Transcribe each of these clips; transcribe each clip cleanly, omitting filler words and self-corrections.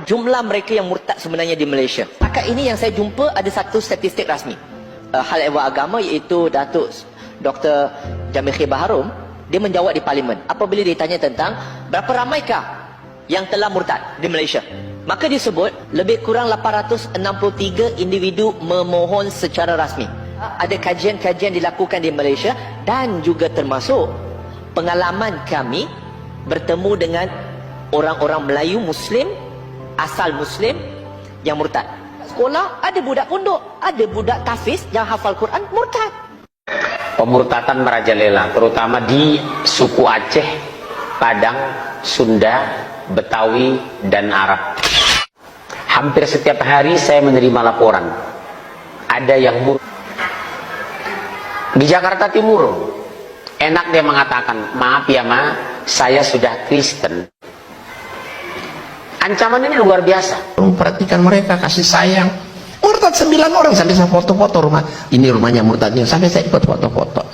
jumlah mereka yang murtad sebenarnya di Malaysia. Setakat ini yang saya jumpa ada satu statistik rasmi hal ehwal agama, iaitu Datuk Dr. Jamil Khir Baharom. Dia menjawab di parlimen apabila ditanya tentang berapa ramaikah yang telah murtad di Malaysia. Maka disebut lebih kurang 863 individu memohon secara rasmi. Ada kajian-kajian dilakukan di Malaysia dan juga termasuk pengalaman kami bertemu dengan orang-orang Melayu Muslim, asal Muslim yang murtad. Sekolah ada budak pondok, ada budak tafiz yang hafal Quran murtad. Pemurtatan merajalela, terutama di suku Aceh, Padang, Sunda, Betawi, dan Arab. Hampir setiap hari saya menerima laporan ada yang murtad. Di Jakarta Timur, enak dia mengatakan, maaf ya ma, saya sudah Kristen. Ancaman ini luar biasa. Perhatikan mereka, kasih sayang. Murtad 9 orang, sampai saya foto-foto rumah. Ini rumahnya murtadnya, sampai saya ikut foto-foto.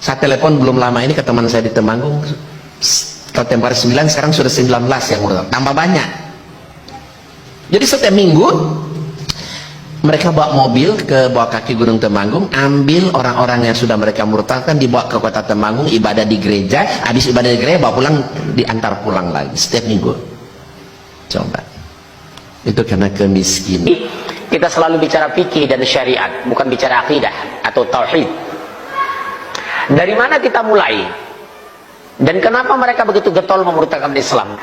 Saya telepon belum lama ini ke teman saya di Temanggung. Kalau tempo hari 9, sekarang sudah 19 yang murtad. Tambah banyak. Jadi setiap minggu mereka bawa mobil ke bawah kaki Gunung Temanggung, ambil orang-orang yang sudah mereka murtadkan, dibawa ke kota Temanggung, ibadah di gereja, habis ibadah di gereja bawa pulang, diantar pulang lagi setiap minggu. Coba, itu karena kemiskinan. Kita selalu bicara fikih dan syariat, bukan bicara akidah atau tauhid. Dari mana kita mulai? Dan kenapa mereka begitu getol memurtadkan Islam?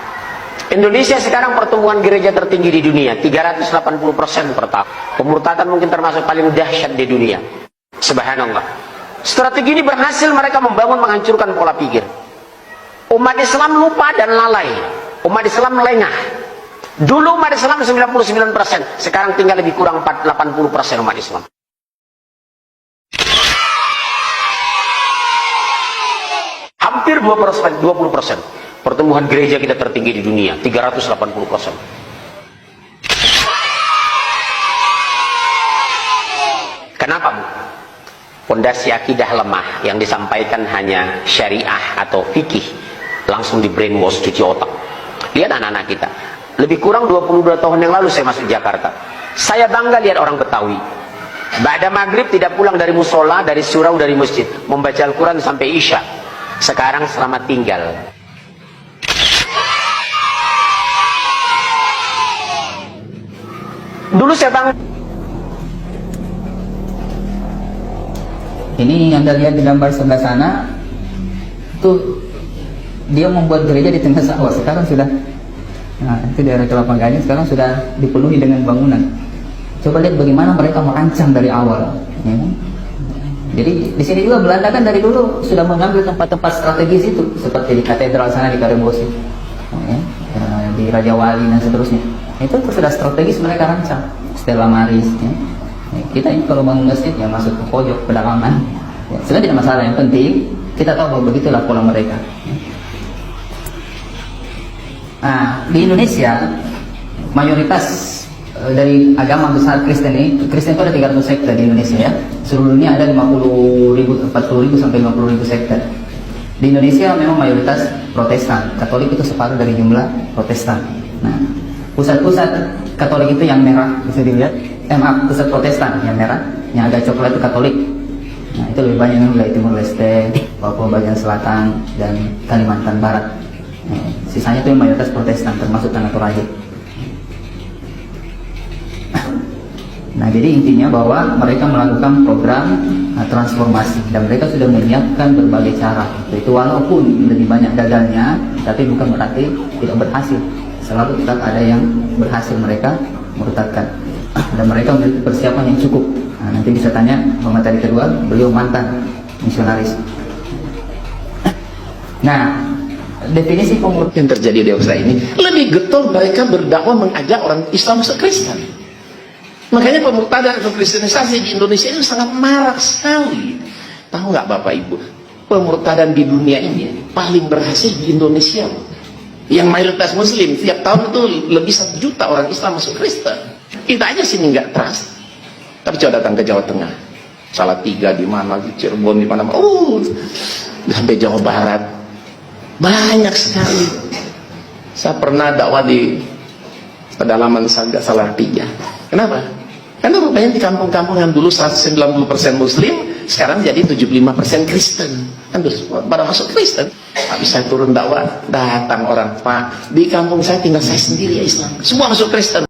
Indonesia sekarang pertumbuhan gereja tertinggi di dunia, 380% per tahun. Pemurtadan mungkin termasuk paling dahsyat di dunia. Subhanallah. Strategi ini berhasil mereka membangun, menghancurkan pola pikir. Umat Islam lupa dan lalai. Umat Islam lengah. Dulu umat Islam 99%, sekarang tinggal lebih kurang 80% umat Islam. Hampir 20%. Pertumbuhan gereja kita tertinggi di dunia, 380%. Kenapa, Bu? Pondasi akidah lemah yang disampaikan hanya syariah atau fikih, langsung di brainwash, cuci otak. Lihat anak-anak kita. Lebih kurang 22 tahun yang lalu saya masuk Jakarta. Saya bangga lihat orang Betawi. Ba'da maghrib tidak pulang dari musola, dari surau, dari masjid, membaca Al-Quran sampai Isya. Sekarang selamat tinggal. Dulu saya bangga. Ini Anda lihat di gambar sebelah sana, itu dia membuat gereja di tengah sawah. Sekarang sudah, nah itu daerah Kelapa Gading, sekarang sudah dipenuhi dengan bangunan. Coba lihat bagaimana mereka merancang dari awal. Ya. Jadi di sini juga Belanda kan dari dulu sudah mengambil tempat-tempat strategis itu, seperti di katedral sana di Karebosi, ya, di Raja Wali dan seterusnya. Itu sudah strategis mereka rancang. Stella Maris, ya. Kita ini kalau bangun masjid ya masuk ke pojok pedalaman, ya, sebenarnya tidak masalah. Yang penting kita tahu bahwa begitulah pola mereka. Nah, di Indonesia mayoritas dari agama besar Kristen ini, Kristen itu ada 300 sekte di Indonesia ya. Seluruh dunia ada 40.000 sampai 50.000 sekte. Di Indonesia memang mayoritas Protestan, Katolik itu separuh dari jumlah Protestan. Nah, pusat-pusat Katolik itu yang merah bisa dilihat, maaf, pusat Protestan yang merah, yang agak coklat itu Katolik. Nah, itu lebih banyak wilayah Timur Leste, Papua bagian selatan, dan Kalimantan Barat. Nah, sisanya itu yang mayoritas Protestan, termasuk Tanah Toraja. Nah, jadi intinya bahwa mereka melakukan program transformasi dan mereka sudah menyiapkan berbagai cara. Itu walaupun lebih banyak gagalnya, tapi bukan berarti tidak berhasil. Selalu tetap ada yang berhasil mereka murtadkan. Dan mereka memiliki persiapan yang cukup. Nah, nanti bisa tanya pemateri kedua, beliau mantan misionaris. Nah, definisi pemurtadan Yang terjadi di Australia ini lebih getol, mereka berdakwah mengajak orang Islam masuk Kristen. Makanya pemurtadan atau kristenisasi di Indonesia ini sangat marak sekali. Tahu nggak Bapak Ibu, pemurtadan di dunia ini paling berhasil di Indonesia. Yang mayoritas Muslim, tiap tahun itu lebih 1 juta orang Islam masuk Kristen. Kita aja sini nggak trust. Tapi coba datang ke Jawa Tengah, Salatiga di mana, Cirebon di mana, sampai Jawa Barat banyak sekali. Saya pernah dakwah di pedalaman Saga Salatiga. Kenapa? Karena rupanya di kampung-kampung yang dulu 190% Muslim, sekarang jadi 75% Kristen. Kan terus pada masuk Kristen. Habis saya turun dakwah, datang orang, Pak, di kampung saya tinggal saya sendiri ya Islam. Semua masuk Kristen.